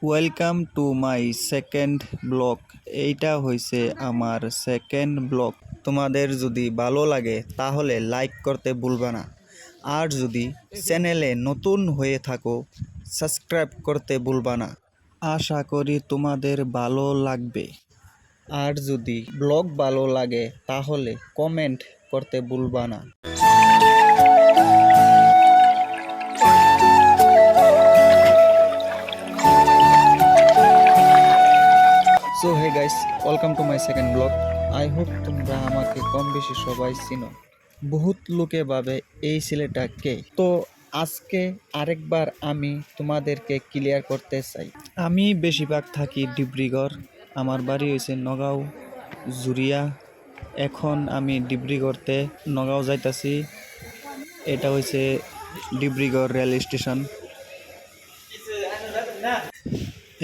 Welcome to my second blog. এইটা হয়েছে আমার সেকেন্ড ব্লগ। তোমাদের যদি ভালো লাগে তাহলে লাইক করতে ভুলবা না, আর যদি চ্যানেলে নতুন হয়ে থাকো সাবস্ক্রাইব করতে ভুলবা না। আশা করি তোমাদের ভালো লাগবে, আর যদি ব্লগ ভালো লাগে তাহলে কমেন্ট করতে ভুলবা না। So hey guys, welcome to my second blog. I hope তোমরা আমাকে কম বেশি সবাই চিনো। বহুত লোকে ভাবে এই ছেলেটা কে, তো আজকে আরেকবার আমি তোমাদেরকে ক্লিয়ার করতে চাই। আমি বেশিরভাগ থাকি ডিব্রুগড়, আমার বাড়ি হয়েছে নগাঁও জুরিয়া। এখন আমি ডিব্রুগড়তে নগাঁও যাইতাছি। এটা হয়েছে ডিব্রুগড় রেল স্টেশন।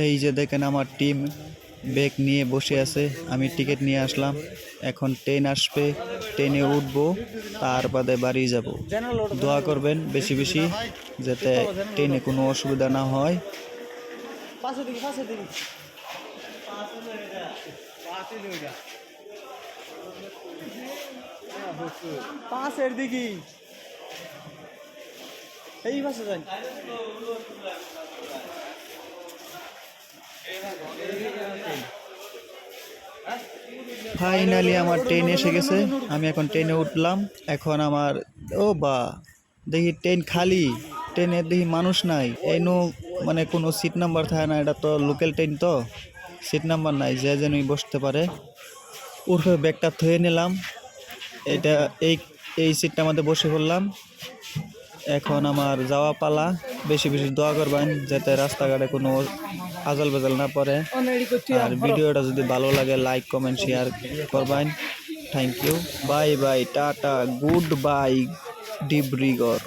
এই যে দেখেন আমার টিম ব্যাগ নিয়ে বসে আছে, আমি টিকিট নিয়ে আসলাম। এখন ট্রেন আসবে, ট্রেনে উঠবো, তার বাদে বাড়ি যাব। দোয়া করবেন বেশি বেশি, যাতে ট্রেনে কোনো অসুবিধা না হয়। পাশের দিকে এই পাশে যান। ফাইনালি আমার ট্রেন এসে গেছে, আমি এখন ট্রেনে উঠলাম। এখন আমার দেখি ট্রেন খালি, ট্রেনে দেখি মানুষ নাই। এনো মানে কোনো সিট নাম্বার থাকে না, এটা তো লোকাল ট্রেন, তো সিট নাম্বার নাই, যে যেনই বসতে পারে। উঠে ব্যাগটা থয়ে নিলাম, এটা এই এই সিটটার মধ্যে বসে পড়লাম। এখন আমার যাওয়া পালা। বেশি বেশি দোয়া করবেন যাতে রাস্তাঘাটে কোনো আজল বেজাল না পড়ে। আর ভিডিওটা যদি ভালো লাগে লাইক কমেন্ট শেয়ার করবেন। Thank you, bye bye, tata, goodbye Dibrugarh.